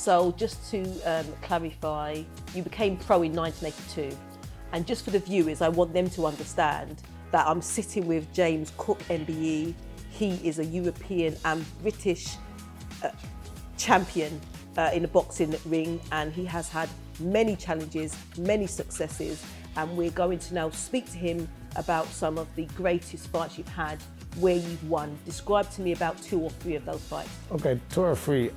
So just to clarify, you became pro in 1982. And just for the viewers, I want them to understand that I'm sitting with James Cook MBE. He is a European and British champion in the boxing ring, and he has had many challenges, many successes, and we're going to now speak to him about some of the greatest fights you've had, where you've won. Describe to me about 2 or 3 of those fights. Okay, 2 or 3.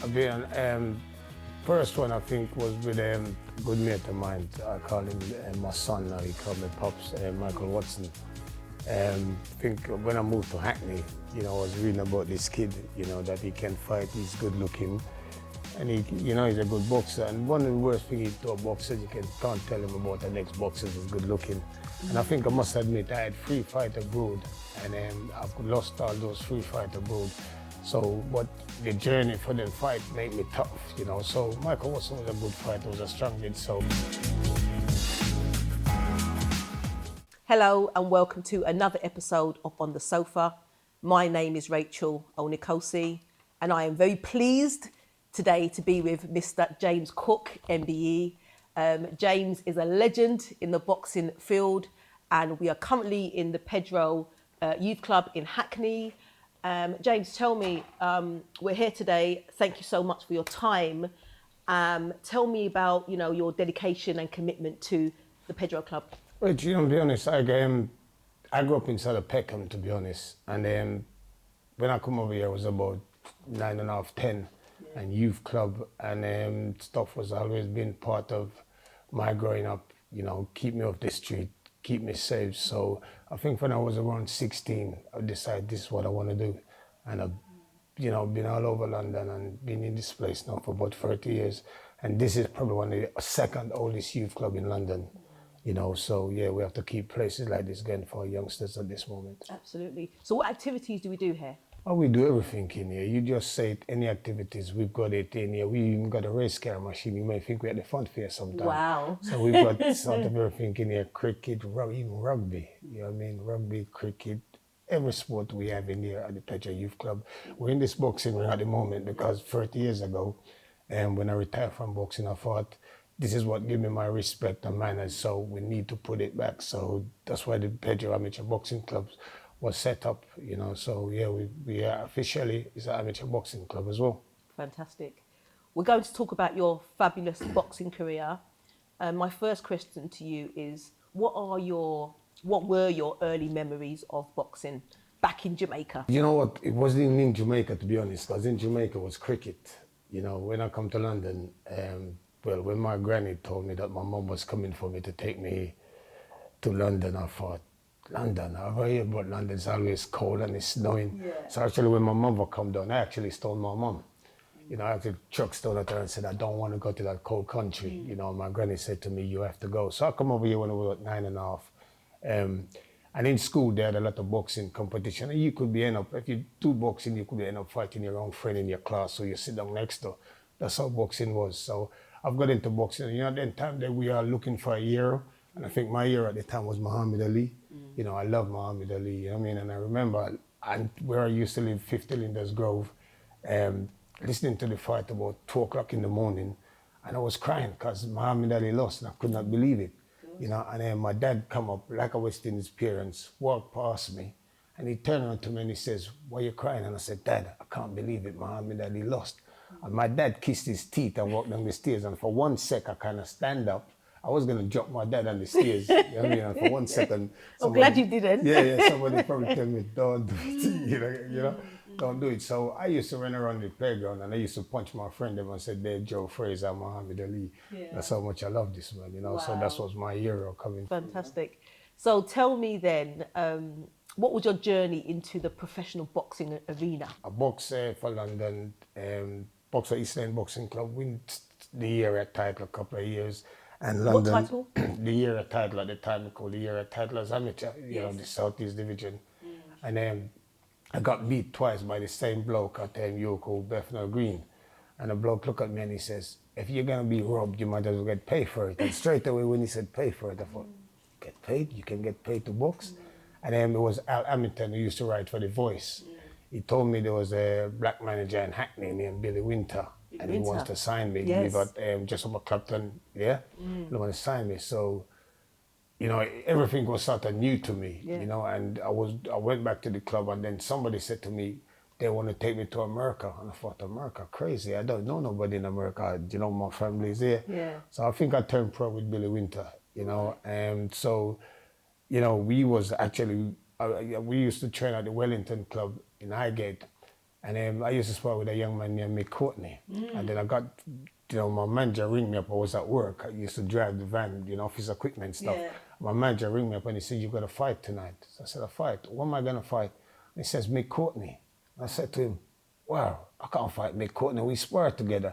First one I think was with a good mate of mine. I call him my son now. He called me Pops, Michael Watson. I think when I moved to Hackney, I was reading about this kid, that he can fight. He's good looking, and he's a good boxer. And one of the worst things to a boxer, you can't tell him about the next boxer is good looking. And I think I must admit I had 3 fights abroad, and I've lost all those 3 fights abroad. So, but the journey for the fight made me tough, So Michael Watson was a good fighter, was a strong kid, so. Hello and welcome to another episode of On the Sofa. My name is Rachel Onikosi, and I am very pleased today to be with Mr. James Cook MBE. James is a legend in the boxing field, and we are currently in the Pedro Youth Club in Hackney. James, tell me, we're here today. Thank you so much for your time. Tell me about, your dedication and commitment to the Pedro Club. Well, to be honest, I grew up inside of Peckham, to be honest. And when I come over here, I was about 9.5, 10, and youth club and stuff was always been part of my growing up, keep me off the street, keep me safe. So I think when I was around 16, I decided this is what I want to do. And I've, been all over London and been in this place now for about 30 years. And this is probably one of the second oldest youth club in London. So yeah, we have to keep places like this going for youngsters at this moment. Absolutely. So what activities do we do here? Oh, we do everything in here. You just say any activities, we've got it in here. We even got a race car machine. You may think we're at the fun fair sometimes. Wow. So we've got sort of everything in here, cricket, even rugby. Rugby, cricket, every sport we have in here at the Pedro Youth Club. We're in this boxing ring at the moment because 30 years ago, when I retired from boxing, I thought, this is what gave me my respect and manners, so we need to put it back. So that's why the Pedro Amateur Boxing Club was set up, So yeah, we are officially is an amateur boxing club as well. Fantastic. We're going to talk about your fabulous boxing career. My first question to you is, what were your early memories of boxing back in Jamaica? You know what? It wasn't even in Jamaica, to be honest, because in Jamaica it was cricket. When I come to London, when my granny told me that my mum was coming for me to take me to London, I thought, London, I've heard about London, it's always cold and it's snowing. Yeah. So actually when my mum would come down, I actually told my mum. I actually chucked down at her and said, I don't want to go to that cold country. My granny said to me, you have to go. So I come over here when I was 9.5. And in school, they had a lot of boxing competition. And you could be if you do boxing, you could end up fighting your own friend in your class, so you sit down next to. That's how boxing was. So I've got into boxing. At the time that we are looking for a hero, and I think my hero at the time was Muhammad Ali. I love Muhammad Ali, and I remember where I used to live, 50 Linders Grove, listening to the fight about 2 o'clock in the morning, and I was crying because Muhammad Ali lost, and I could not believe it. And then my dad come up, like I was in his parents, walked past me, and he turned around to me and he says, why are you crying? And I said, Dad, I can't believe it, Muhammad Ali lost. And my dad kissed his teeth and walked down the stairs, and for 1 sec I kind of stand up. I was going to drop my dad on the stairs, And for 1 second. I'm glad you didn't. Yeah, somebody probably tell me, don't do it, don't do it. So I used to run around the playground and I used to punch my friend and said, there, Joe Fraser, Muhammad Ali. Yeah. That's how much I love this man, Wow. So that was my hero coming. Fantastic. So tell me then, what was your journey into the professional boxing arena? I boxed for London, boxed for East End Boxing Club, win the era title a couple of years. And London, what title? The era title at the time, called the era title as amateur, the Southeast Division. And I got beat twice by the same bloke at Yoko, Bethnal Green. And the bloke looked at me and he says, if you're going to be robbed, you might as well get paid for it. And straight away when he said pay for it, I thought, get paid? You can get paid to box? And then it was Al Hamilton who used to write for The Voice. He told me there was a black manager in Hackney named Billy Winter. and he wants to sign me. Yes. We got just on my Clapton, yeah, he want to sign me. So, you know, everything was sort of new to me, you know, and I went back to the club, and then somebody said to me, they want to take me to America. And I thought, America, crazy. I don't know nobody in America. You know, my family's there. Yeah. So I think I turned pro with Billy Winter, you know. And so, you know, we was actually, we used to train at the Wellington Club in Highgate. And I used to spar with a young man named Mick Courtney. And then I got, you know, my manager ring me up. I was at work. I used to drive the van, you know, office equipment stuff. Yeah. My manager ring me up and he said, you got to fight tonight. So I said, a fight? What am I going to fight? And he says, Mick Courtney. I said to him, wow, I can't fight Mick Courtney. We spar together.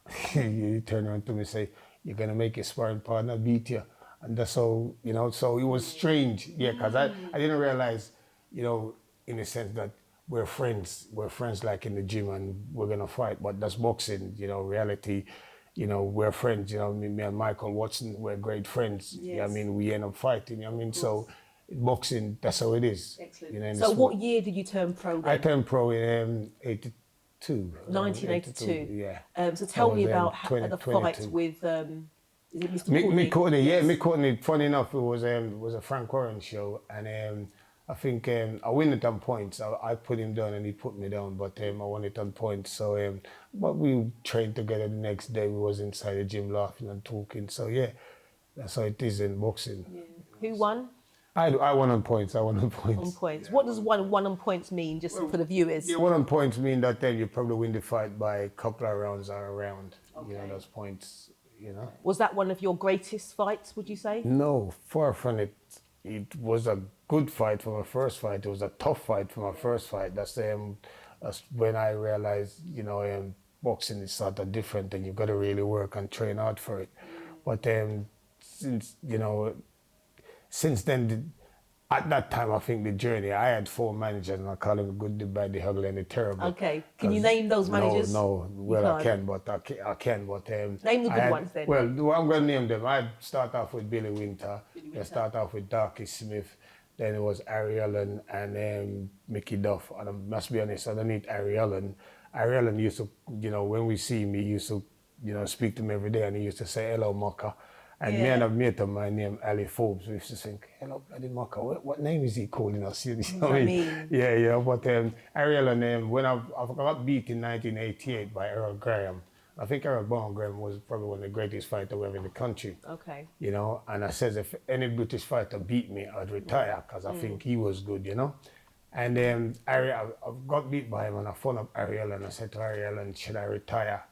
He turned around to me and said, you're going to make your sparring partner beat you. And that's how, you know, so it was strange. Yeah, because I didn't realize, you know, in a sense that we're friends. We're friends like in the gym and we're going to fight. But that's boxing, you know, reality. You know, we're friends. You know, me and Michael Watson, we're great friends. Yes. You know, I mean, we end up fighting. You know, I mean, so boxing, that's how it is. Excellent. You know, So what year did you turn pro then? I turned pro in 82. 1982. Yeah. So tell me about the fight 22. with, is it Mr. Mick Courtney, yeah, Yes. Mick Courtney. Funny enough, it was a Frank Warren show, and I think I win it on points. I put him down and he put me down, but I won it on points. So, but we trained together the next day. We was inside the gym laughing and talking. So yeah, that's how it is in boxing. Yeah. Who won? I won on points. I won on points. On points. What does one on points mean, just for the viewers? Yeah, 1 on points mean that then you probably win the fight by a couple of rounds or a round. Okay. You know, those points, you know. Was that one of your greatest fights, would you say? No, far from it. It was a good fight for my first fight. It was a tough fight for my first fight. That's when I realized, you know, boxing is sort of different and you've got to really work and train hard for it. But since, you know, since then, at that time, I think the journey, I had 4 managers, and I call them the good, the bad, the ugly, and the terrible. Okay. Can you name those managers? No. Well, I can, but I can. But name the good ones then. Well, I'm going to name them. I start off with Billy Winter. I start off with Darky Smith. Then it was Harry Allen and Mickey Duff. And I must be honest, I don't need Harry Allen. Harry Allen used to, you know, when we see him, he used to, you know, speak to him every day, and he used to say, hello, Maka. And me and a mate of mine named Ali Forbes, we used to think, hello, bloody Maka, what name is he calling us? You know what I mean? Yeah, but Ariel and when I got beat in 1988 by Errol Graham. I think Errol Graham was probably one of the greatest fighters we have in the country. Okay. You know, and I said if any British fighter beat me, I'd retire, because I think he was good, you know. And I got beat by him, and I phoned up Ariel, and I said to Ariel, should I retire?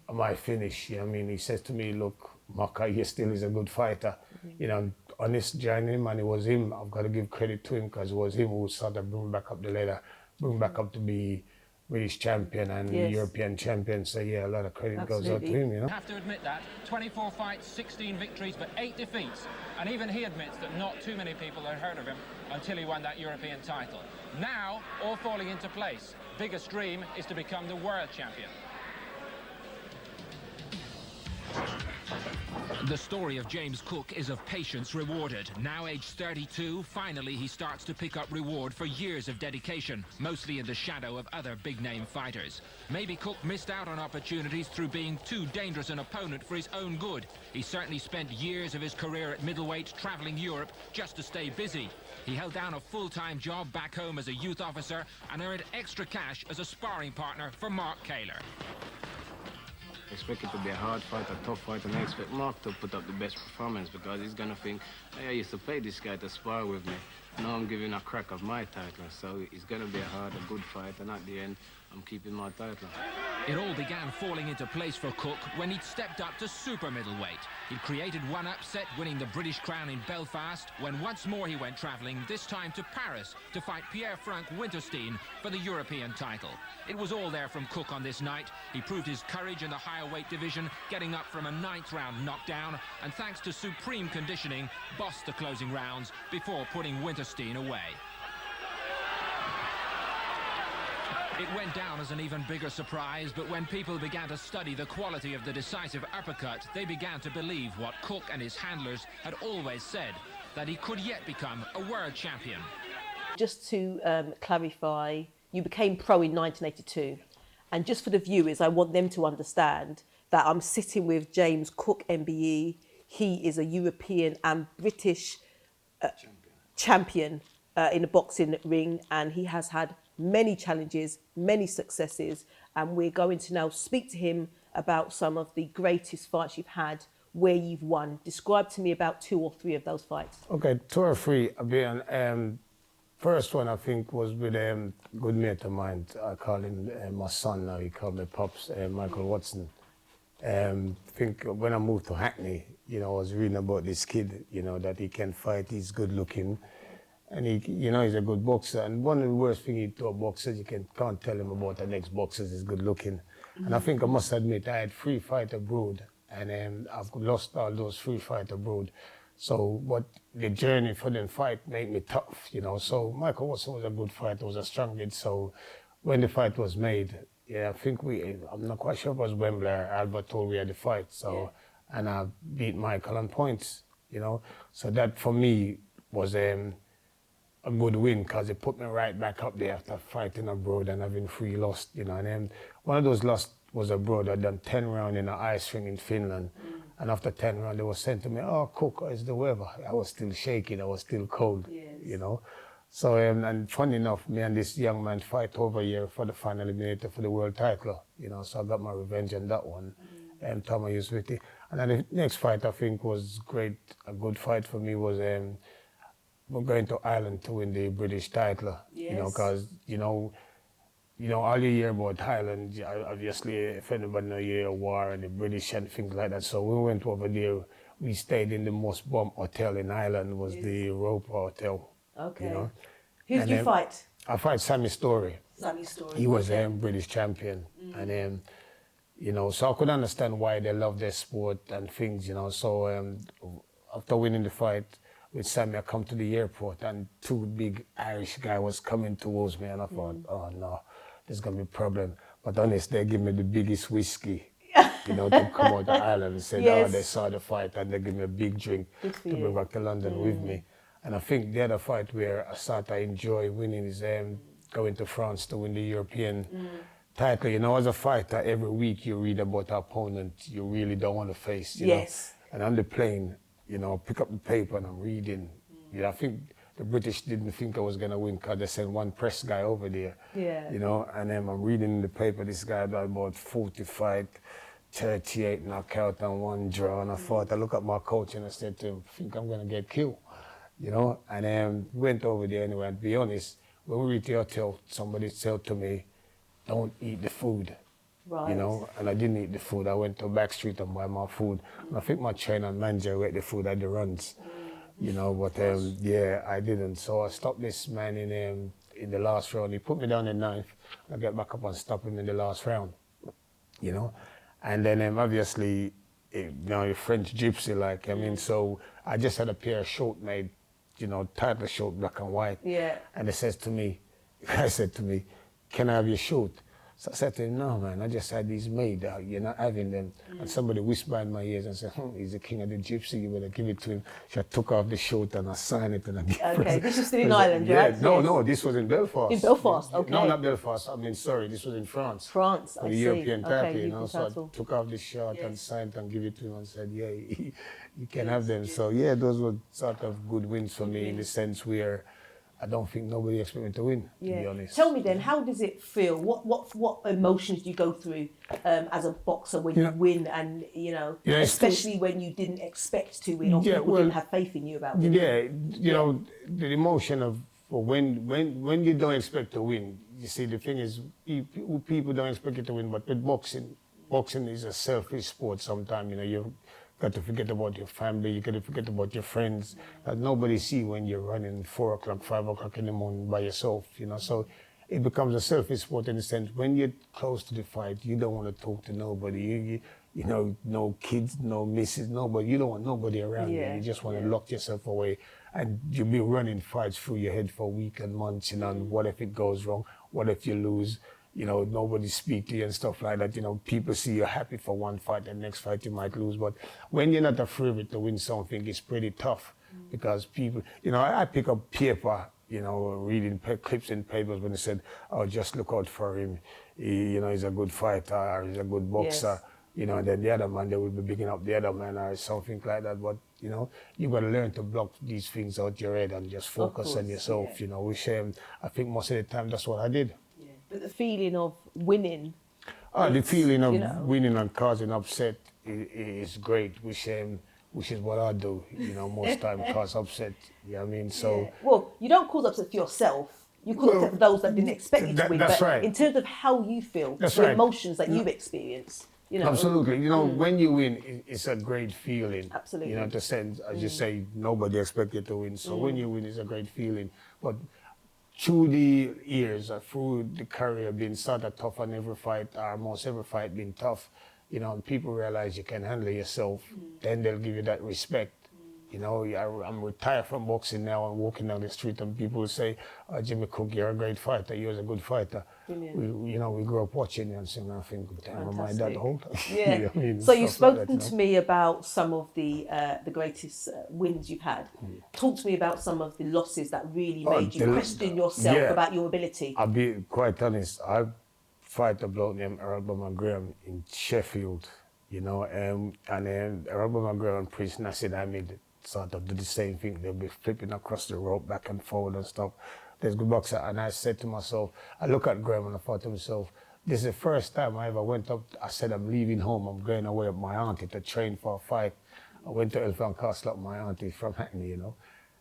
Am I finished? You know what I mean? He says to me, look, Maka, he still is a good fighter. You know, honest joining him, and it was him. I've got to give credit to him, because it was him who sort of bring back up the ladder, bring back up to be British champion and European champion. So yeah, a lot of credit goes out to him, you know. I have to admit that. 24 fights, 16 victories, but 8 defeats. And even he admits that not too many people had heard of him until he won that European title. Now, all falling into place. Biggest dream is to become the world champion. The story of James Cook is of patience rewarded. Now aged 32, finally he starts to pick up reward for years of dedication, mostly in the shadow of other big-name fighters. Maybe Cook missed out on opportunities through being too dangerous an opponent for his own good. He certainly spent years of his career at middleweight traveling Europe just to stay busy. He held down a full-time job back home as a youth officer and earned extra cash as a sparring partner for Mark Kaler. I expect it to be a hard fight, a tough fight, and I expect Mark to put up the best performance, because he's going to think, hey, I used to pay this guy to spar with me. Now I'm giving a crack of my title. So it's going to be a good fight, and at the end, I'm keeping my title. It all began falling into place for Cook when he'd stepped up to super middleweight. He'd created one upset, winning the British crown in Belfast, when once more he went travelling, this time to Paris, to fight Pierre-Franck Winterstein for the European title. It was all there from Cook on this night. He proved his courage in the higher weight division, getting up from a 9th round knockdown, and thanks to supreme conditioning, bossed the closing rounds before putting Winterstein away. It went down as an even bigger surprise, but when people began to study the quality of the decisive uppercut, they began to believe what Cook and his handlers had always said, that he could yet become a world champion. Just to clarify, you became pro in 1982, And just for the viewers, I want them to understand that I'm sitting with James Cook MBE. He is a European and British champion in the boxing ring, and he has had many challenges, many successes, and we're going to now speak to him about some of the greatest fights you've had, where you've won. Describe to me about 2 or 3 of those fights. Okay, 2 or 3. First one I think was with a good mate of mine. I call him my son now. He called me Pops, Michael Watson. I think when I moved to Hackney, you know, I was reading about this kid, you know, that he can fight, he's good looking, and he, you know, he's a good boxer. And one of the worst things to a boxer, you can't tell him about the next boxer is good looking. And I think I must admit, I had 3 fights abroad, and I've lost all those 3 fights abroad. So, but the journey for them fight made me tough, you know. So Michael Watson was a good fighter, was a strong kid. So when the fight was made, yeah, I think I'm not quite sure if it was Wembley or Albert told we had the fight. So, and I beat Michael on points, you know. So that for me was a good win, because it put me right back up there after fighting abroad and having 3 lost, you know. And then one of those lost was abroad. I'd done 10 rounds in an ice ring in Finland. And after 10 rounds, they were saying to me, "Oh, Cook, it's the weather." I was still shaking, I was still cold, you know. So, and funny enough, me and this young man fight over here for the final eliminator for the world title, you know. So I got my revenge on that one. And Thomas Yusviti. And then the next fight I think was great. A good fight for me was we're going to Ireland to win the British title, you know, because, you know, all you hear about Ireland, obviously, if anybody know, you hear war and the British and things like that. So we went over there. We stayed in the most bomb hotel in Ireland, was the Europa Hotel. Okay. You know? Who did you fight? I fight Sammy Story. Sammy Story. He was a British champion. And, you know, so I could understand why they love their sport and things, you know. So after winning the fight with Sammy, I come to the airport and 2 big Irish guys was coming towards me, and I thought, oh no, there's gonna be a problem. But honestly, they give me the biggest whiskey, you know, to come out of Ireland and said, oh, they saw the fight, and they give me a big drink to bring back to London with me. And I think the other fight where I start to enjoy winning is going to France to win the European title. You know, as a fighter, every week you read about an opponent you really don't want to face, you know. And on the plane, you know, pick up the paper and I'm reading. You know, I think the British didn't think I was going to win because they sent 1 press guy over there. You know, and then I'm reading in the paper, this guy had about 40 fights, 38 knockout and 1 draw. And I thought, I look at my coach and I said to him, I think I'm going to get killed. You know, and then went over there anyway. And to be honest, when we reached the hotel, somebody said to me, don't eat the food. You know, and I didn't eat the food. I went to back street and buy my food. And I think my trainer and manager ate the food at the runs. You know, but yeah, I didn't. So I stopped this man in the last round. He put me down in 9th. I get back up and stop him in the last round. You know, and then obviously, you know, a French gypsy, like, I mean, so I just had a pair of short made, you know, title short, black and white. And they said to me, can I have your short? So I said to him, no, man, I just had these made. You're not having them. And somebody whispered in my ears and said, he's the king of the gypsy. You better give it to him. So I took off the shirt and I signed it and I gave it. Okay, this was still in Ireland, right? No, this was in Belfast. In Belfast, okay. No, not Belfast. I mean, sorry, this was in France. France, for the European title, you know. So I took off the shirt and signed and give it to him and said, yeah, you can have them. So yeah, those were sort of good wins for me in the sense where I don't think nobody expected me to win, to be honest. Tell me then, how does it feel? What emotions do you go through as a boxer when you win, and you know, especially when you didn't expect to win, or people didn't have faith in you about it? Yeah, you know, the emotion of when you don't expect to win. You see, the thing is, people don't expect you to win, but with boxing is a selfish sport. Sometimes, you know, you've got to forget about your family, you got to forget about your friends that nobody see when you're running 4 o'clock, 5 o'clock in the morning by yourself, you know. So it becomes a selfish sport in the sense when you're close to the fight, you don't want to talk to nobody. You know, no kids, no missus, nobody. You don't want nobody around you. You just want to lock yourself away. And you'll be running fights through your head for weeks and months, you know, and what if it goes wrong? What if you lose? You know, nobody speak to you and stuff like that. You know, people see you're happy for one fight, and next fight you might lose. But when you're not afraid to win something, it's pretty tough because people, you know, I pick up paper, you know, reading clips in papers when they said, oh, just look out for him. He, you know, he's a good fighter, or he's a good boxer. Yes. You know, and then the other man, they will be picking up the other man or something like that. But, you know, you got to learn to block these things out your head and just focus on yourself, yeah. you know, which I think most of the time that's what I did. Yeah. But the feeling of winning. The feeling of you know, winning and causing upset is great, which is what I do, you know, most time, cause upset, you know what I mean? So, yeah. Well, you don't cause upset for yourself. You cause upset for those that didn't expect you to win. That's but right. in terms of how you feel, That's the right. emotions that you've experienced, you know. Absolutely. You know, when you win, it's a great feeling. Absolutely. You know, to sense, as you say, nobody expected you to win. So when you win, it's a great feeling. But through the years, through the career, being sort of tough on every fight, almost every fight being tough, you know, and people realize you can handle yourself, then they'll give you that respect. You know, I'm retired from boxing now. I'm walking down the street and people will say, oh, Jimmy Cook, you're a great fighter. You're a good fighter. We grew up watching you and saying, I think, damn, am I that old? Yeah. You know what I mean? So you've Stuff like spoken that, to me about some of the greatest wins you've had. Talk to me about some of the losses that really made you question yourself about your ability. I'll be quite honest. I fight a bloke named Earl Graham in Sheffield, you know, and then Earl Graham and Prince Nasir Ahmed sort of do the same thing. They'll be flipping across the rope back and forward and stuff. There's good boxer, and I said to myself, I look at Graham and I thought to myself, this is the first time I ever went up. I said, I'm leaving home. I'm going away with my auntie to train for a fight. I went to Elephant Castle with my auntie from Hackney, you know,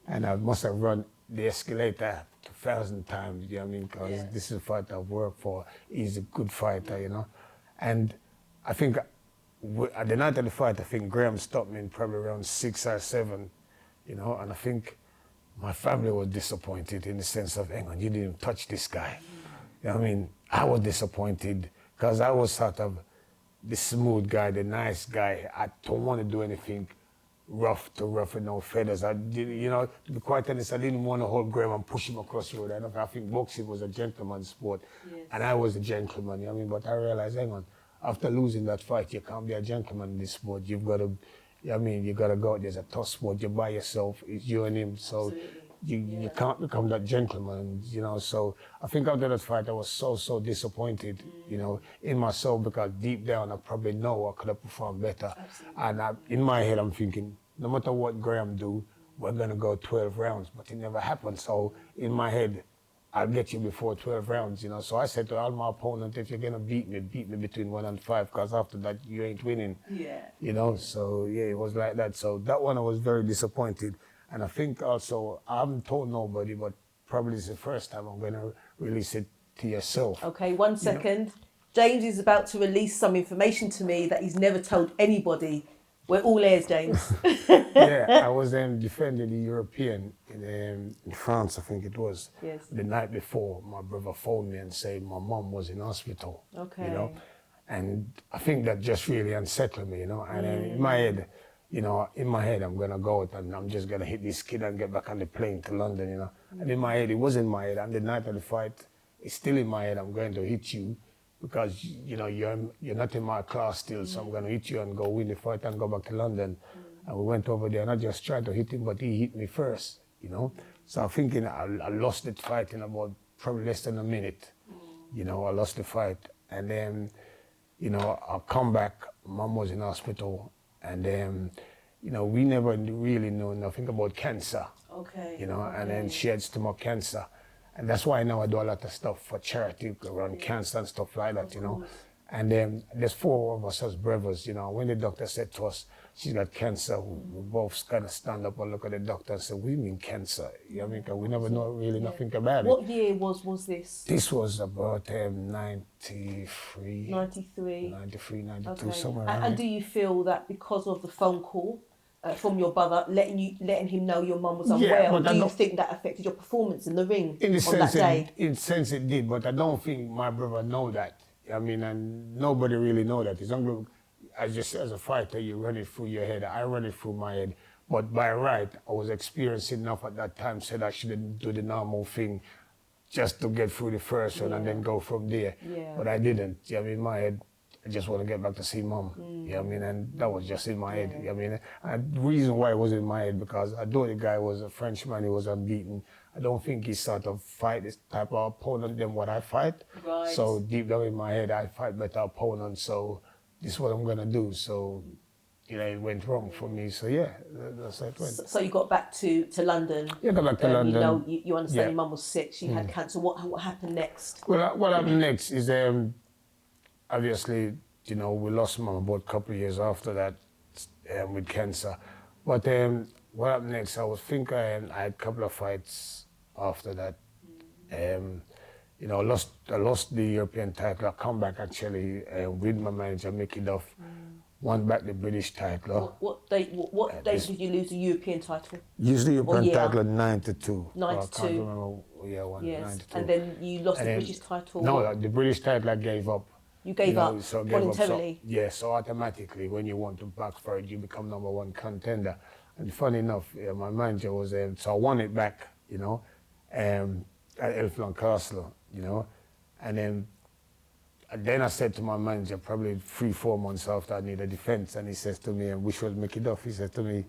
and I must have run the escalator 1,000 times, you know what I mean? Because this is a fight I've worked for. He's a good fighter, you know. And I think at the night of the fight, I think Graham stopped me in probably around 6 or 7, you know, and I think my family was disappointed in the sense of, hang on, you didn't touch this guy. You know what I mean? I was disappointed because I was sort of the smooth guy, the nice guy. I don't want to do anything rough with no feathers. I did, you know, to be quite honest, I didn't want to hold Graham and push him across the road. I think boxing was a gentleman's sport, and I was a gentleman, you know what I mean? But I realized, hang on, after losing that fight, you can't be a gentleman in this sport. You've got to, you know what I mean, you got to go out. There's a tough sport. You're by yourself. It's you and him. So you can't become that gentleman, you know. So I think after that fight, I was so disappointed, you know, in myself, because deep down, I probably know I could have performed better. And in my head, I'm thinking, no matter what Graham do, we're going to go 12 rounds. But it never happened. So in my head, I'll get you before 12 rounds, you know. So I said to all my opponents, if you're going to beat me between 1 and 5, because after that, you ain't winning. Yeah. You know, so yeah, it was like that. So that one, I was very disappointed. And I think also, I haven't told nobody, but probably it's the first time I'm going to release it to yourself. Okay, 1 second. James is about to release some information to me that he's never told anybody. We're all ears, James. Yeah, I was defending the European in France, I think it was. Yes. The night before, my brother phoned me and said my mom was in hospital. Okay. You know, and I think that just really unsettled me, you know. And then in my head, you know, I'm gonna go out and I'm just gonna hit this kid and get back on the plane to London, you know. And in my head, it was in my head. And the night of the fight, it's still in my head. I'm going to hit you, because you know you're not in my class still, so I'm going to hit you and go win the fight and go back to London. And we went over there, and I just tried to hit him, but he hit me first, you know. So I'm thinking I lost the fight in about probably less than a minute. You know, I lost the fight, and then, you know, I come back. Mom was in hospital, and then, you know, we never really knew nothing about cancer. Okay. You know, and then she had stomach cancer. And that's why now I do a lot of stuff for charity around cancer and stuff like that, you know. And then there's 4 of us as brothers, you know. When the doctor said to us, she's got cancer, we both kind of stand up and look at the doctor and say, we mean cancer. You know what I mean? 'Cause we never know really nothing about it. What year was this? This was about 93. 93. 93, 92, Okay. somewhere around And there. do you feel that because of the phone call from your brother, letting him know your mum was unwell, but do you think that affected your performance in the ring In the on that day? in the sense it did, but I don't think my brother know that. I mean, and nobody really know that. It's only, as a fighter, you run it through your head. I run it through my head. But by right, I was experiencing enough at that time, said I shouldn't do the normal thing just to get through the first one and then go from there. Yeah. But I didn't. I mean, in my head, I just want to get back to see mom. You know what I mean? And that was just in my head. You know what I mean? And the reason why it was in my head, because I thought the guy was a Frenchman, he was unbeaten. I don't think he sort of fight this type of opponent than what I fight. Right. So deep down in my head, I fight better opponents. So this is what I'm gonna do. So, you know, it went wrong for me. So yeah, that's how it went. So you got back to London. Yeah, got back to London. You know, you understand Yeah. your mum was sick. She had cancer. What happened next? Well, what happened next is obviously, you know, we lost mum about a couple of years after that with cancer. But what happened next? I had a couple of fights after that. You know, I lost the European title. I come back actually with my manager, Mickey Duff, won back the British title. What date did you lose the European title? Usually European year? title 92. 92. I can't remember. Yeah, one, Yes. 92. And then you lost And the then- British title. No, the British title I gave up. You gave up so voluntarily. So automatically, when you want to back for it, you become #1 contender. And funny enough, my manager was so I won it back, you know, at Elfland Castle, you know, and then I said to my manager, probably 3-4 months after, I need a defense, and he says to me, which was Mickey Duff, he said to me,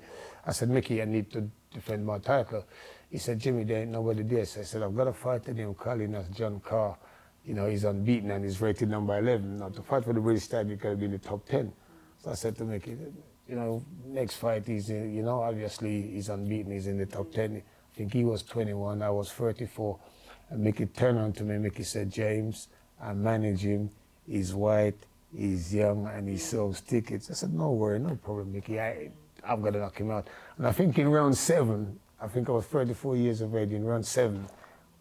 I said, Mickey, I need to defend my title. He said, Jimmy, there ain't nobody there. So I said, I've got a fight in him, calling us John Carr. You know, he's unbeaten and he's rated number 11. Now, to fight for the British title, you got to be in the top 10. So I said to Mickey, you know, next fight, he's in, you know, obviously he's unbeaten, he's in the top 10. I think he was 21, I was 34. And Mickey turned on to me, Mickey said, James, I manage him, he's white, he's young, and he sells tickets. I said, no worry, no problem, Mickey, I've got to knock him out. And I think in round 7, I think I was 34 years of age, in round 7,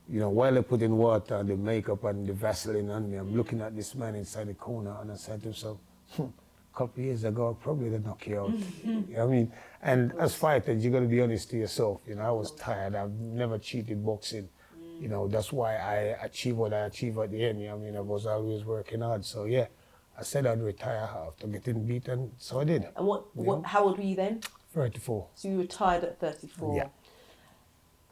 you know, while I put in water and the makeup and the Vaseline on me, I'm looking at this man inside the corner, and I said to myself, a couple of years ago, I probably did knock you out. You know what I mean? And as fighters, you got to be honest to yourself. You know, I was tired. I've never cheated boxing. You know, that's why I achieved what I achieved at the end. You know what I mean? I was always working hard. So, yeah, I said I'd retire after getting beaten, so I did. And how old were you then? 34. So you retired at 34. Yeah.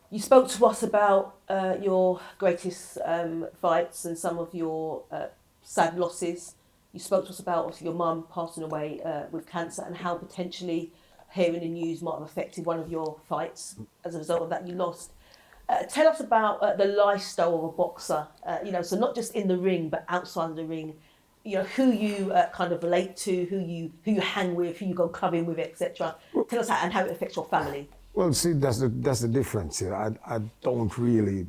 You spoke to us about your greatest fights and some of your sad losses. You spoke to us about obviously your mum passing away with cancer and how potentially hearing the news might have affected one of your fights. As a result of that, you lost. Tell us about the lifestyle of a boxer. You know, so not just in the ring, but outside of the ring. You know, who you kind of relate to, who you hang with, who you go clubbing with, etc. Tell us how it affects your family. Well, see, that's the difference. You know, I don't really,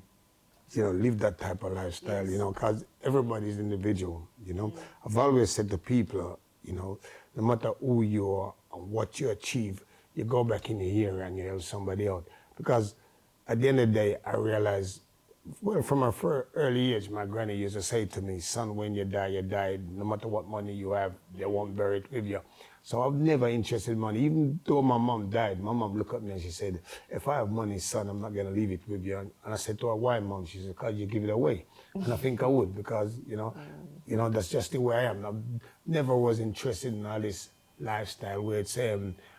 you know, live that type of lifestyle, you know, because everybody's individual, you know. I've always said to people, you know, no matter who you are and what you achieve, you go back in a year and you help somebody out. Because at the end of the day, I realized, well, from my early age, my granny used to say to me, son, when you die, you die. No matter what money you have, they won't bury it with you. So I was never interested in money. Even though my mom died, my mom looked at me and she said, if I have money, son, I'm not going to leave it with you. And I said to her, why, mom? She said, because you give it away. And I think I would, because, you know, that's just the way I am. I never was interested in all this lifestyle where it's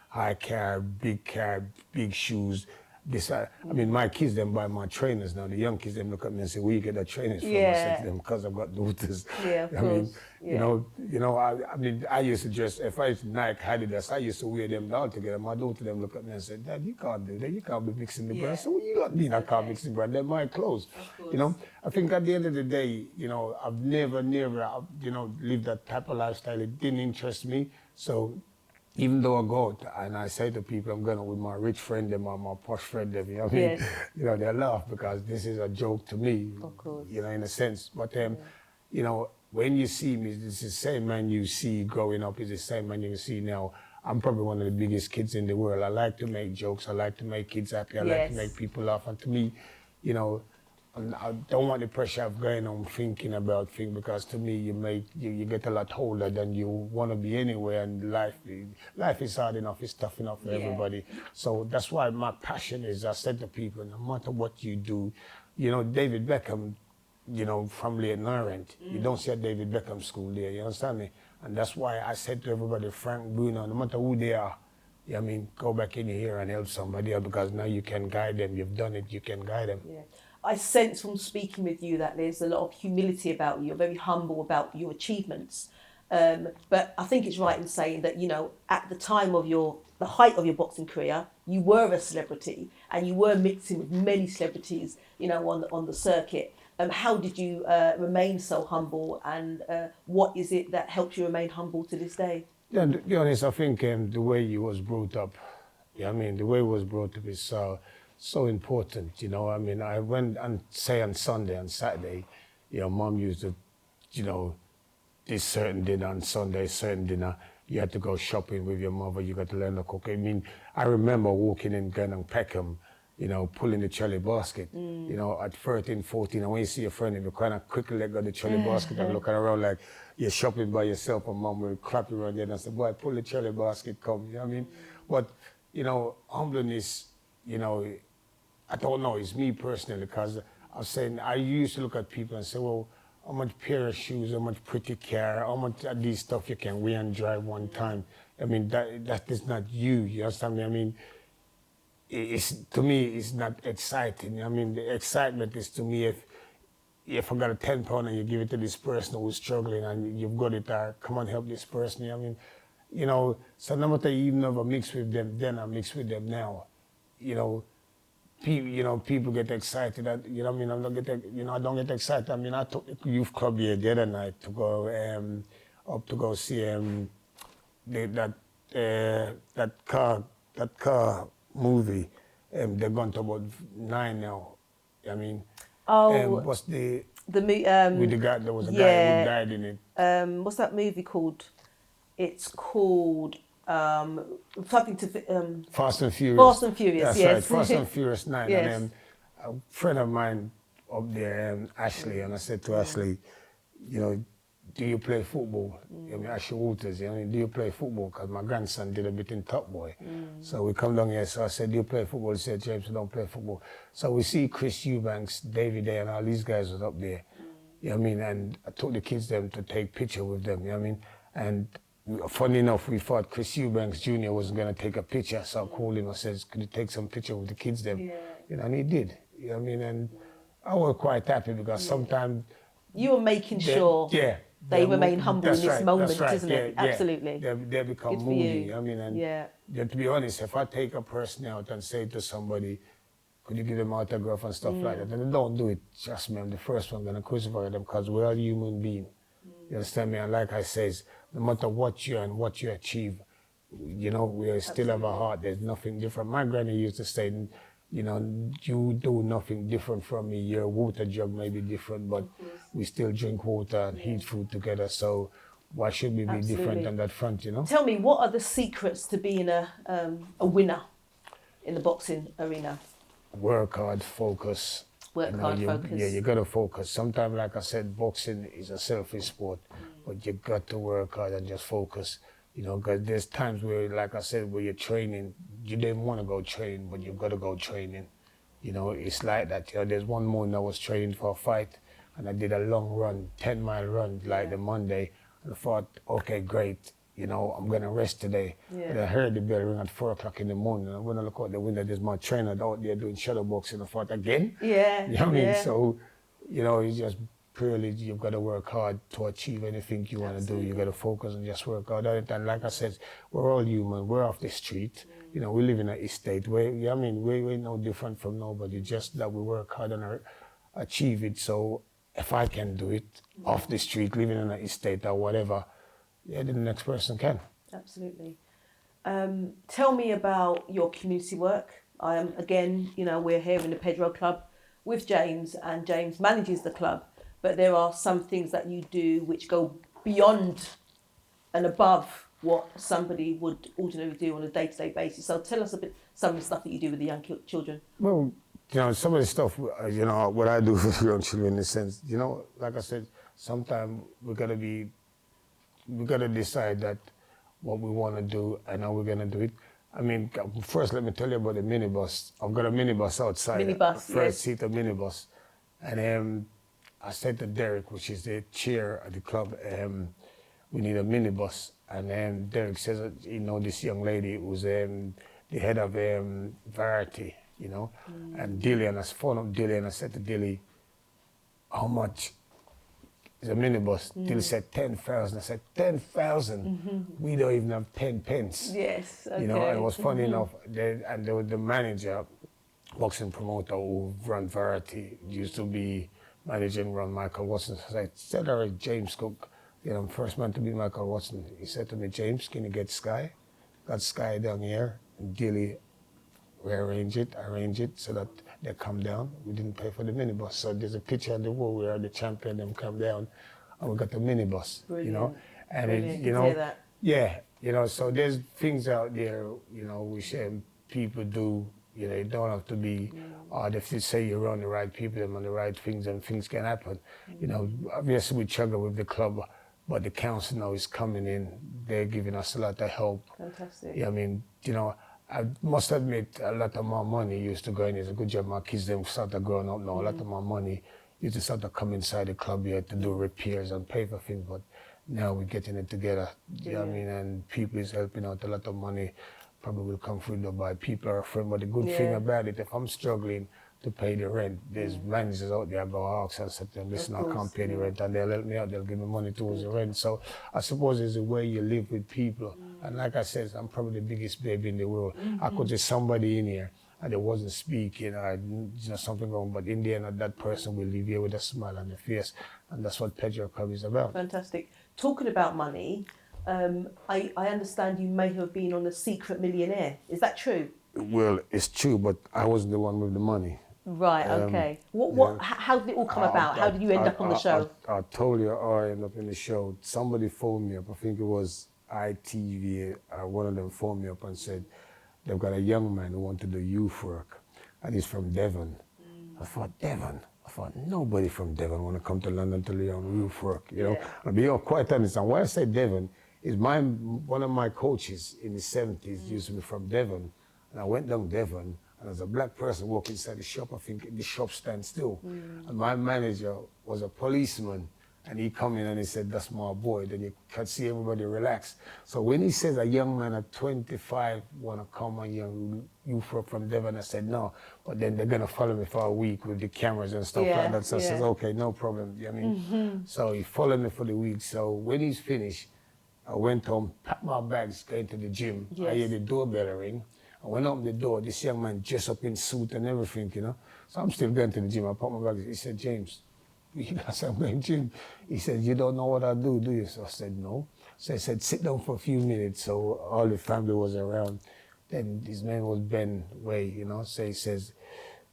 high car, big shoes. I mean, my kids, them buy my trainers now. The young kids, them look at me and say, where you get the trainers from? I said to them, because I've got daughters. Yeah, of I course. mean, you know, I mean, I used to just, if I used Nike, Adidas, I used to wear them all together. My daughter, them look at me and say, Dad, you can't do that. You can't be mixing the brand. So what you got mean I can't mix the brand? They're my clothes. You know, I think at the end of the day, you know, I've never, you know, lived that type of lifestyle. It didn't interest me. So even though I go out and I say to people, I'm going out with my rich friend and my posh friend, you know what I mean? Yes. You know, they laugh because this is a joke to me, Of course. you know, in a sense. But, you know, when you see me, it's the same man you see growing up, is the same man you see now. I'm probably one of the biggest kids in the world. I like to make jokes. I like to make kids happy. I like to make people laugh. And to me, you know, I don't want the pressure of going on thinking about things, because to me, you get a lot older than you want to be anyway, and life is hard enough, it's tough enough for everybody. So that's why my passion is, I said to people, no matter what you do, you know, David Beckham, you know, from Leighton Orient, you don't see a David Beckham school there, you understand me? And that's why I said to everybody, Frank, Bruno, no matter who they are, I mean, go back in here and help somebody else, because now you can guide them, you've done it, you can guide them. Yeah. I sense from speaking with you that there's a lot of humility about you. You're very humble about your achievements. But I think it's right in saying that, you know, at the time of the height of your boxing career, you were a celebrity and you were mixing with many celebrities, you know, on the circuit. How did you remain so humble, and what is it that helps you remain humble to this day? Yeah, to be honest, I think the way you was brought up, yeah, I mean, the way it was brought up is so important, you know. I mean, I went and say on Sunday and Saturday, you know, Mom used to, you know, this certain dinner on Sunday, certain dinner, you had to go shopping with your mother, you got to learn to cook. I mean, I remember walking in Glenelg Peckham, you know, pulling the trolley basket, you know, at 13, 14, and when you see your friend, you kind of quickly let go of the trolley basket and looking around like you're shopping by yourself, and Mom will clap you around there and I said, boy, pull the trolley basket, come, you know what I mean? But, you know, humbleness, you know, I don't know, it's me personally, because I was saying, I used to look at people and say, well, how much pair of shoes, how much pretty car, how much of these stuff you can wear and drive one time. I mean, that is not you understand me? I mean, to me, it's not exciting. I mean, the excitement is to me if I got a 10 pound and you give it to this person who's struggling and you've got it, come on, help this person. I mean, you know, so no matter you never mix with them then, I mix with them now. You know, people get excited. You know what I mean? I don't get excited. I mean, I took the youth club here the other night to go up to go see that car movie. They're gone to about 9 now. I mean, what's with the guy? There was a guy who died in it. What's that movie called? It's called something to Fast and Furious. Fast and Furious. That's yes. right. Fast and Furious 9. Yes. And a friend of mine up there, Ashley, and I said to Ashley, you know, do you play football? I mean, Ashley Walters, you know, I mean, do you play football? Because my grandson did a bit in Top Boy. So we come down here, so I said, do you play football? He said, James, I don't play football. So we see Chris Eubanks, David Day, and all these guys was up there. You know what I mean? And I took the kids them to take picture with them, you know what I mean? And funny enough, we thought Chris Eubanks Jr. wasn't going to take a picture, so I called him. I said, could you take some picture with the kids them? Yeah. You know, and he did. You know what I mean? And I was quite happy because sometimes... You were making sure they remain humble in this moment, isn't it? Absolutely. They become Good for moody. you. I mean, and to be honest, if I take a person out and say to somebody, could you give them autograph and stuff like that, and they don't do it, trust me, I'm the first one going to crucify them because we're all human beings. You understand me? And like I says, no matter what you and what you achieve, you know, we still have a heart. There's nothing different. My granny used to say, you know, you do nothing different from me. Your water jug may be different, but we still drink water and eat food together. So why should we be different on that front, you know? Tell me, what are the secrets to being a winner in the boxing arena? Work hard, focus. Work hard, focus. Yeah, you got to focus. Sometimes, like I said, boxing is a selfish sport, but you got to work hard and just focus. You know, because there's times where, like I said, where you're training, you didn't want to go training, but you've got to go training. You know, it's like that. You know, there's one morning I was training for a fight, and I did a long run, 10-mile run, like the Monday, and I thought, okay, great. You know, I'm going to rest today. And I heard the bell ring at 4 o'clock in the morning. And when I look out the window, there's my trainer out there doing shadow boxing. I thought, again? Yeah. You know what I mean? So, you know, it's just purely, you've got to work hard to achieve anything you want to do. You got to focus and just work hard. And like I said, we're all human. We're off the street. You know, we live in an estate. We're no different from nobody, just that we work hard and achieve it. So if I can do it off the street, living in an estate or whatever, then the next person can. Absolutely. Tell me about your community work. Again, you know, we're here in the Pedro Club with James, and James manages the club. But there are some things that you do which go beyond and above what somebody would ordinarily do on a day-to-day basis. So tell us a bit, some of the stuff that you do with the young children. Well, you know, some of the stuff, you know, what I do with young children in a sense, you know, like I said, sometimes we got to decide that what we want to do and how we're going to do it. I mean, first let me tell you about the minibus. I've got a minibus outside. Minibus, first seat of minibus. And I said to Derek, which is the chair at the club, we need a minibus. And Derek says, you know, this young lady who's the head of Variety, you know, and Dilly, and I phoned up Dilly and I said to Dilly, how much It's a minibus. Till said 10,000. I said, 10,000? We don't even have 10 pence. Yes, okay. You know, and it was funny enough, there was the manager, boxing promoter who run Variety, used to be managing run Michael Watson. So I said, all right, James Cook, you know, first man to be Michael Watson. He said to me, James, can you get Sky? Got Sky down here in Dilly. We arrange it so that they come down. We didn't pay for the minibus. So there's a picture on the wall where the champion them come down and we got the minibus, Brilliant. you know. And Brilliant. you know, that. yeah, you know, so there's things out there, you know, which people do, you know, you don't have to be, if you say you're around the right people and on the right things and things can happen. You know, obviously we struggle with the club, but the council now is coming in. They're giving us a lot of help. Fantastic. Yeah, I mean, you know, I must admit a lot of my money used to go in. It's a good job my kids them started growing up now. A lot of my money used to start to come inside the club here to do repairs and pay for things, but now we're getting it together. You know what I mean? And people is helping out. A lot of money probably will come through by people are friends. But the good thing about it, if I'm struggling to pay the rent, there's managers out there I go ask and say to them, listen, I can't pay the rent, and they'll help me out, they'll give me money towards the rent. So I suppose it's the way you live with people. And like I said, I'm probably the biggest baby in the world. I could just somebody in here and they wasn't speaking, you know, something wrong, but in the end, that person will leave here with a smile on their face, and that's what Pedro Club is about. Fantastic. Talking about money, I understand you may have been on a secret millionaire. Is that true? Well, it's true, but I wasn't the one with the money. Right, okay. How did it all come about? How did you end up on the show? I told you how I ended up in the show. Somebody phoned me up, I think it was ITV, one of them phoned me up and said, they've got a young man who wants to do youth work, and he's from Devon. I thought, Devon? I thought, nobody from Devon want to come to London to learn youth work, you know? I'll be quite honest, and why I say Devon is one of my coaches in the 70s used to be from Devon, and I went down Devon, and as a black person walking inside the shop, I think the shop stands still. And my manager was a policeman, and he come in and he said, that's my boy. Then you can see everybody relax. So when he says a young man at 25 want to come and you from Devon, I said, no. But then they're going to follow me for a week with the cameras and stuff like that. So I said, okay, no problem. You know what I mean? So he followed me for the week. So when he's finished, I went home, packed my bags, going to the gym. I hear the doorbell ring. I went up the door, this young man dressed up in suit and everything, you know. So I'm still going to the gym. I packed my bags. He said, James, you got something going to the gym? He said, you don't know what I do you? So I said, no. So I said, sit down for a few minutes. So all the family was around. Then his name was Ben Way, you know. So he says,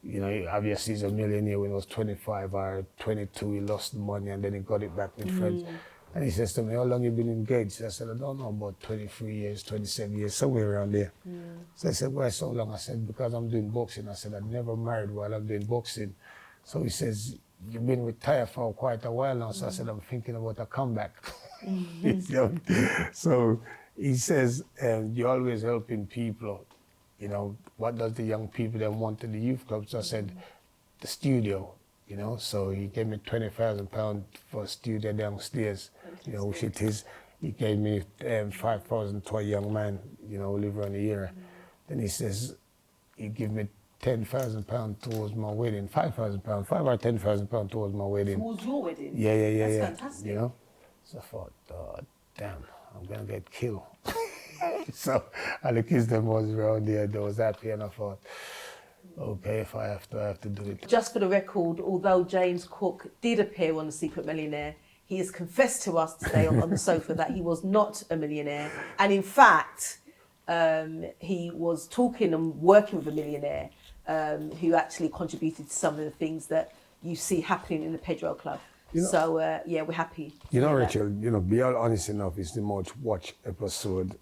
you know, obviously he's a millionaire. When he was 25 or 22, he lost the money and then he got it back with friends. And he says to me, how long you been engaged? I said, I don't know, about 23 years, 27 years, somewhere around there. So I said, why so long? I said, because I'm doing boxing. I said, I'm never married while I'm doing boxing. So he says, you've been retired for quite a while now. So I said, I'm thinking about a comeback. So he says, you're always helping people. You know, what does the young people then want in the youth club? So I said, the studio. You know, so he gave me £20,000 for a studio downstairs, you know, which it is. He gave me 5,000 to a young man, you know, who live around the area. Then he says, he gave me £10,000 towards my wedding, £5,000, £5,000 or £10,000 towards my wedding. Towards your wedding? Yeah. That's fantastic. You know, so I thought, oh, damn, I'm gonna get killed. So, and the kids them was around there, they was happy, and I thought, okay, if I have to do it. Just for the record, although James Cook did appear on The Secret Millionaire, he has confessed to us today on the sofa that he was not a millionaire. And in fact, he was talking and working with a millionaire who actually contributed to some of the things that you see happening in the Pedro Club. You know, so, yeah, we're happy. You know, Rachel, you know, be all honest enough, it's the most watched episode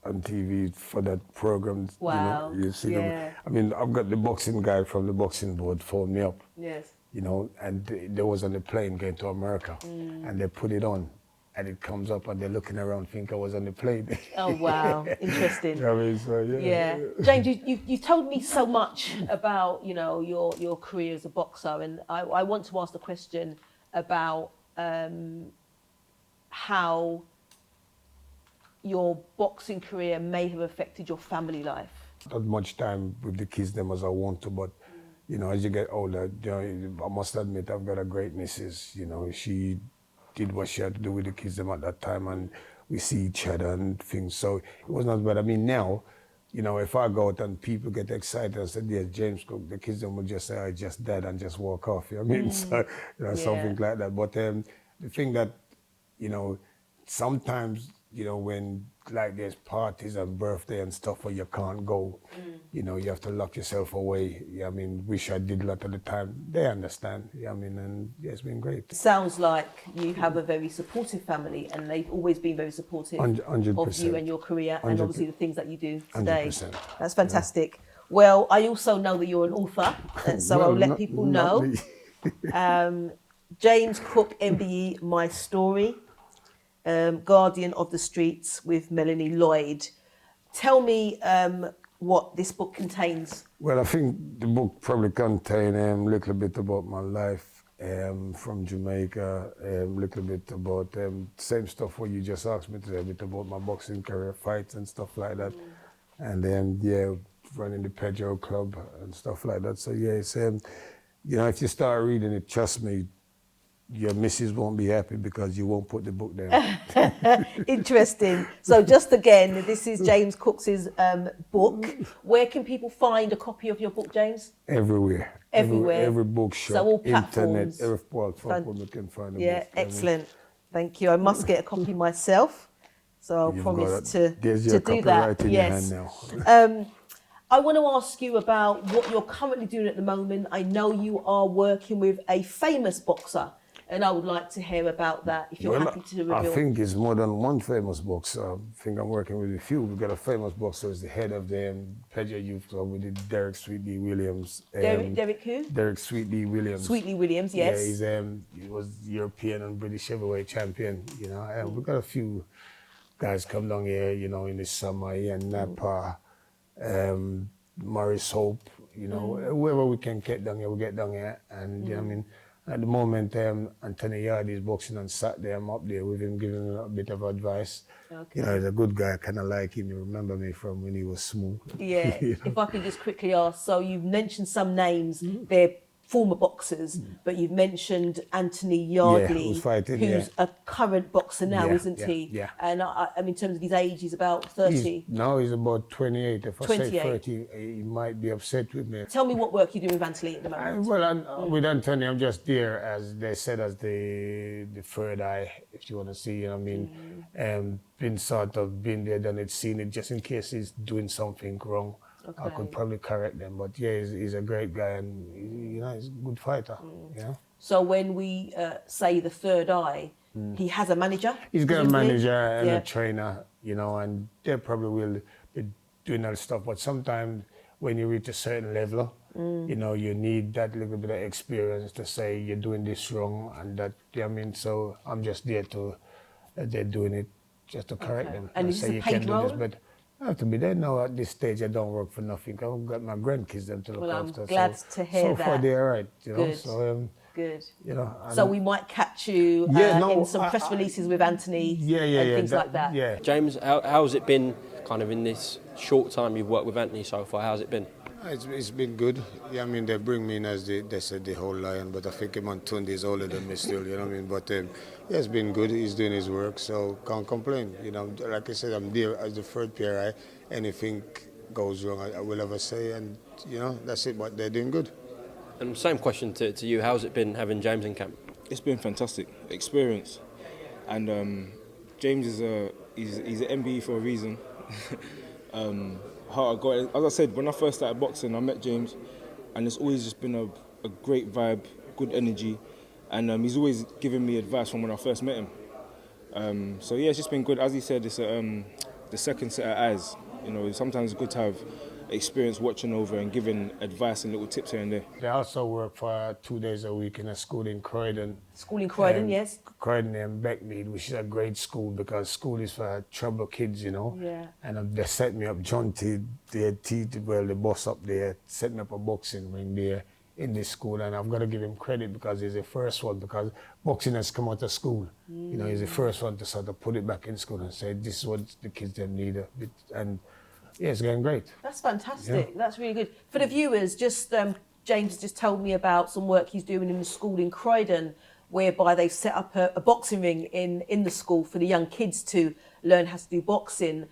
on TV for that program. Wow. You know, you see them. I mean, I've got the boxing guy from the boxing board phone me up. Yes. You know, and they was on the plane going to America, and they put it on, and it comes up, and they're looking around, think I was on the plane. Oh wow, interesting. You know what I mean? So, yeah. James, you told me so much about, you know, your career as a boxer, and I want to ask the question about how your boxing career may have affected your family life. Not much time with the kids them as I want to, but you know, as you get older, you know, I must admit I've got a great missus. You know, she did what she had to do with the kids them at that time, and we see each other and things. So it was not bad. I mean, now, you know, if I go out and people get excited and say, yes, James Cook, the kids them will just say, I just dead and just walk off. You know what I mean? So, you know, something like that. But the thing that, you know, sometimes, you know, when like there's parties and birthday and stuff where you can't go, you know, you have to lock yourself away. Yeah, I mean, wish I did a lot of the time. They understand. Yeah, I mean, and yeah, it's been great. Sounds like you have a very supportive family, and they've always been very supportive 100%. of you and your career, and obviously the things that you do today. 100%. That's fantastic. Yeah. Well, I also know that you're an author, and so Well, I'll let people know. James Cook MBE, My Story. Guardian of the Streets with Melanie Lloyd. Tell me what this book contains. Well, I think the book probably contains a little bit about my life from Jamaica, a little bit about same stuff what you just asked me today, a bit about my boxing career, fights and stuff like that. And then, yeah, running the Pedro Club and stuff like that. So, yeah, it's, you know, if you start reading it, trust me, your missus won't be happy because you won't put the book down. Interesting. So just again, this is James Cook's book. Where can people find a copy of your book, James? Everywhere. Everywhere. Every bookshop, so all internet, platforms. every platform you can find a book. Yeah, excellent. Thank you. I must get a copy myself. So I'll promise to do that. Yes. Your hand now. I want to ask you about what you're currently doing at the moment. I know you are working with a famous boxer, and I would like to hear about that, if you're happy to reveal. I think it's more than one famous boxer. I think I'm working with a few. We've got a famous boxer who's the head of the Pedro Youth Club. We did Derek Sweetie Williams. Derek who? Derek Sweetie Williams. Sweetie Williams, yes. Yeah, he was European and British heavyweight champion. You know, we've got a few guys come down here, you know, in the summer, and Napa, Morris Hope, you know, whoever we can get down here, we get down here. And, you know what I mean? At the moment, Anthony Yard is boxing on Saturday. I'm up there with him, giving him a bit of advice. Okay. You know, he's a good guy. I kind of like him. You remember me from when he was small. Yeah. You know? If I could just quickly ask, so you've mentioned some names. They're former boxers, but you've mentioned Anthony Yardley, who's fighting, who's a current boxer now, isn't he? Yeah. And I mean, in terms of his age, he's about 30. He's about 28. If 28. I say 30, he might be upset with me. Tell me what work you're doing with Anthony at the moment. With Anthony, I'm just there, as they said, as the third eye, if you want to see, you know what I mean? Been sort of been there, done it, seen it, just in case he's doing something wrong. Okay. I could probably correct them, but yeah, he's a great guy, and you know, he's a good fighter. You know? So when we say the third eye, he has a manager? He's got a manager and a trainer, you know, and they probably will be doing that stuff. But sometimes when you reach a certain level, you know, you need that little bit of experience to say you're doing this wrong, and that, you know what I mean? So I'm just there to, they're doing it just to correct them. And is this a paid role? I have to be there now. At this stage, I don't work for nothing. I've got my grandkids them to look after. I'm glad to hear that. So far, they're all right, you know. Good. So, good. You know. So we might catch you in some press releases with Anthony and things like that. Yeah. James, how's it been kind of in this short time you've worked with Anthony so far? How's it been? It's been good. Yeah, I mean, they bring me in as they said the whole lion, but I think him on 2 days older than me still, you know what I mean? But yeah, it's been good. He's doing his work, so can't complain. You know, like I said, I'm there as the third PRI. Anything goes wrong, I will have a say, and you know, that's it. But they're doing good. And same question to you. How's it been having James in camp? It's been fantastic experience, and James is he's an MBE for a reason. Heart of God. As I said, when I first started boxing, I met James, and it's always just been a great vibe, good energy, and he's always given me advice from when I first met him. So yeah, it's just been good. As he said, it's the second set of eyes. You know, sometimes it's good to have experience watching over and giving advice and little tips here and there. They also work for 2 days a week in a school in Croydon. School in Croydon, yes. Croydon and Beckmead, which is a great school because school is for troubled kids, you know. Yeah. And they set me up, John T, the boss up there, set me up a boxing ring there in this school, and I've got to give him credit because he's the first one, because boxing has come out of school. You know, he's the first one to sort of put it back in school and say, this is what the kids them need. And yeah, it's going great. That's fantastic. Yeah. That's really good. For the viewers, just James just told me about some work he's doing in the school in Croydon. whereby they've set up a boxing ring in the school for the young kids to learn how to do boxing.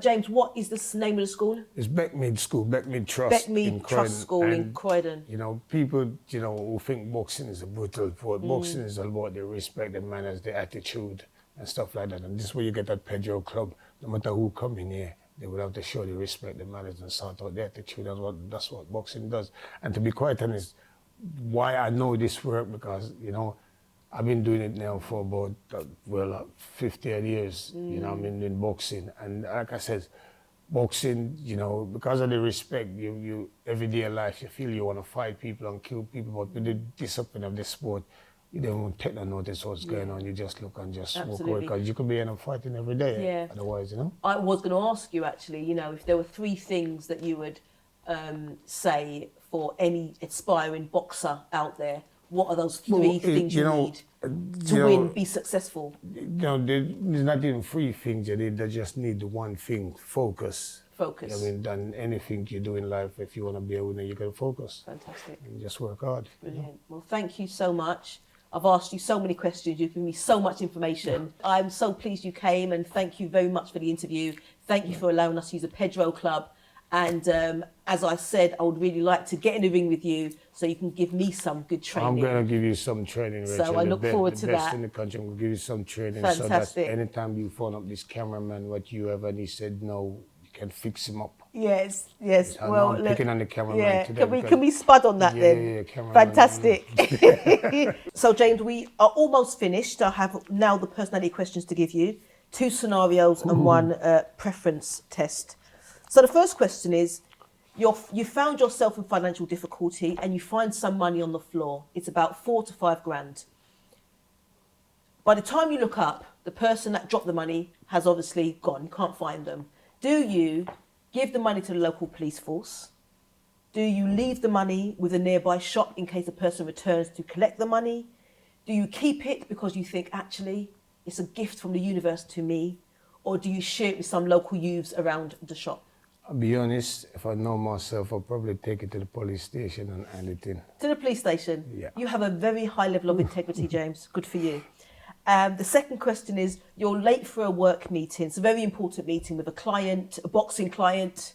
James, what is the name of the school? It's Beckmead School, Beckmead Trust. Beckmead Trust School in Croydon. You know, people, you know, who think boxing is a brutal sport. Boxing is all about the respect, the manners, the attitude, and stuff like that. And this is where you get that Pedro Club. No matter who come in here, they will have to show the respect, the manners, and sort out the attitude. That's what boxing does. And to be quite honest, why I know this work, because, you know, I've been doing it now for about, 50 odd years. You know, I've been doing boxing. And like I said, boxing, you know, because of the respect, you everyday life, you feel you want to fight people and kill people, but with the discipline of the sport, you don't even take no notice what's going on. You just look and just walk away, because you could be fighting every day. Otherwise, you know. I was going to ask you, actually, you know, if there were 3 things that you would say for any aspiring boxer out there, what are those 3 things you need to win, be successful? You know, there's not even 3 things you need. They just need the one thing: focus. Focus. I mean, done anything you do in life, if you want to be a winner, you got to focus. Fantastic. And just work hard. Brilliant. You know? Well, thank you so much. I've asked you so many questions. You've given me so much information. I'm so pleased you came, and thank you very much for the interview. Thank you for allowing us to use the Pedro Club. And as I said, I would really like to get in the ring with you so you can give me some good training. I'm going to give you some training, Rachel. So I look forward to that. The best in the country, I'm going to give you some training. Fantastic. So that anytime you phone up this cameraman, what you have, and he said no, you can fix him up. Yes. Well, I'm picking on the cameraman today. Can we spud on that then? Yeah, cameraman. Fantastic. So James, we are almost finished. I have now the personality questions to give you. 2 scenarios and 1 preference test. So the first question is, you found yourself in financial difficulty and you find some money on the floor. It's about 4 to 5 grand. By the time you look up, the person that dropped the money has obviously gone. You can't find them. Do you give the money to the local police force? Do you leave the money with a nearby shop in case the person returns to collect the money? Do you keep it because you think, actually, it's a gift from the universe to me? Or do you share it with some local youths around the shop? I'll be honest, if I know myself, I'll probably take it to the police station and hand it in. To the police station? Yeah. You have a very high level of integrity, James. Good for you. The second question is, you're late for a work meeting. It's a very important meeting with a client, a boxing client.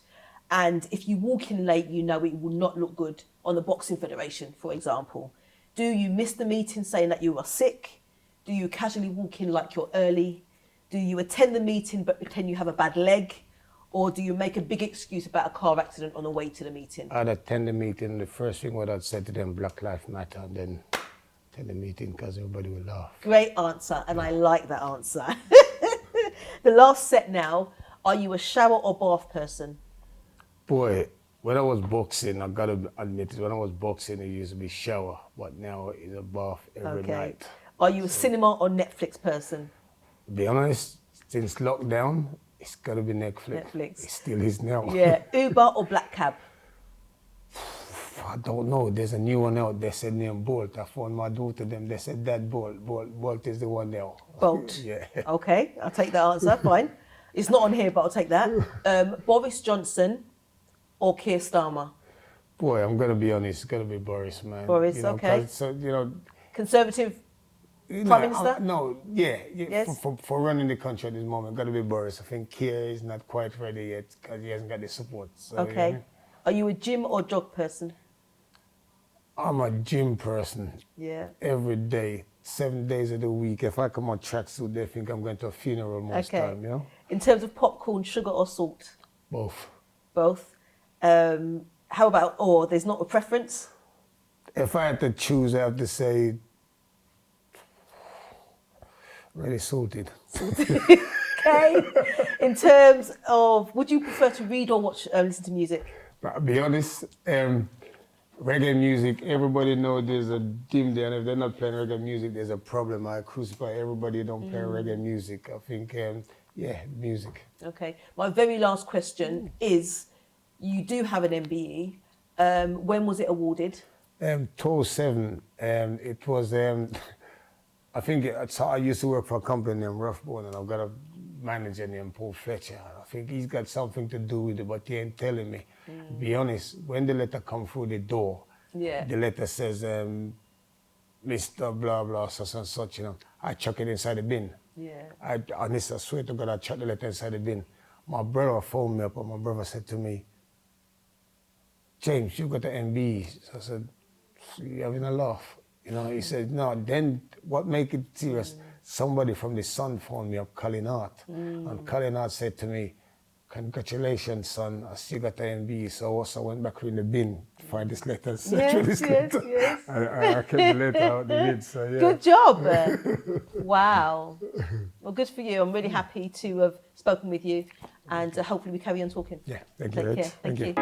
And if you walk in late, you know it will not look good on the Boxing Federation, for example. Do you miss the meeting saying that you are sick? Do you casually walk in like you're early? Do you attend the meeting but pretend you have a bad leg? Or do you make a big excuse about a car accident on the way to the meeting? I'd attend the meeting. The first thing what I'd say to them, Black Lives Matter, and then attend the meeting because everybody will laugh. Great answer, and I like that answer. The last set now, are you a shower or bath person? Boy, when I was boxing, I got to admit it, when I was boxing, it used to be shower, but now it's a bath every night. Are you a cinema or Netflix person? To be honest, since lockdown, it's got to be Netflix. It still is now. Yeah. Uber or black cab? I don't know. There's a new one out. They said named Bolt. I phoned my daughter them. They said that Bolt. Bolt is the one now. Bolt. Yeah. Okay, I'll take that answer. Fine. It's not on here, but I'll take that. Boris Johnson or Keir Starmer? Boy, I'm gonna be honest. It's gonna be Boris, man. Boris, okay. So Conservative Prime Minister? Yes. For running the country at this moment, got to be Boris. I think Keir is not quite ready yet because he hasn't got the support. So, okay. You know? Are you a gym or jog person? I'm a gym person. Yeah. Every day, 7 days of the week. If I come on tracksuit, they think I'm going to a funeral most time, you know? In terms of popcorn, sugar or salt? Both. Both. How about, there's not a preference? If I had to choose, I have to say, really salted. Okay. In terms of, would you prefer to read or watch, listen to music? But I'll be honest, reggae music, everybody knows there's a dim there, and if they're not playing reggae music, there's a problem. I crucify everybody who don't play reggae music. I think, music. Okay. My very last question is, you do have an MBE. When was it awarded? 2007. It was, I think I used to work for a company named Roughbone, and I've got a manager named Paul Fletcher. I think he's got something to do with it, but he ain't telling me. Be honest, when the letter come through the door, the letter says, Mr. Blah blah such and such, you know. I chuck it inside the bin. Yeah. I swear to God, I chucked the letter inside the bin. My brother phoned me up and my brother said to me, James, you got the MBE. So I said, you having a laugh? You know, he said, no, then what make it serious? Somebody from the Sun phoned me up, Colin Hart. And Colin Hart said to me, congratulations, son, I still got the MBE. So I also went back in the bin to find this letter. Yes. I kept the letter out the bin, so yeah. Good job. Wow. Well, good for you. I'm really happy to have spoken with you, and hopefully we carry on talking. Yeah, thank Take you. care. Thank you.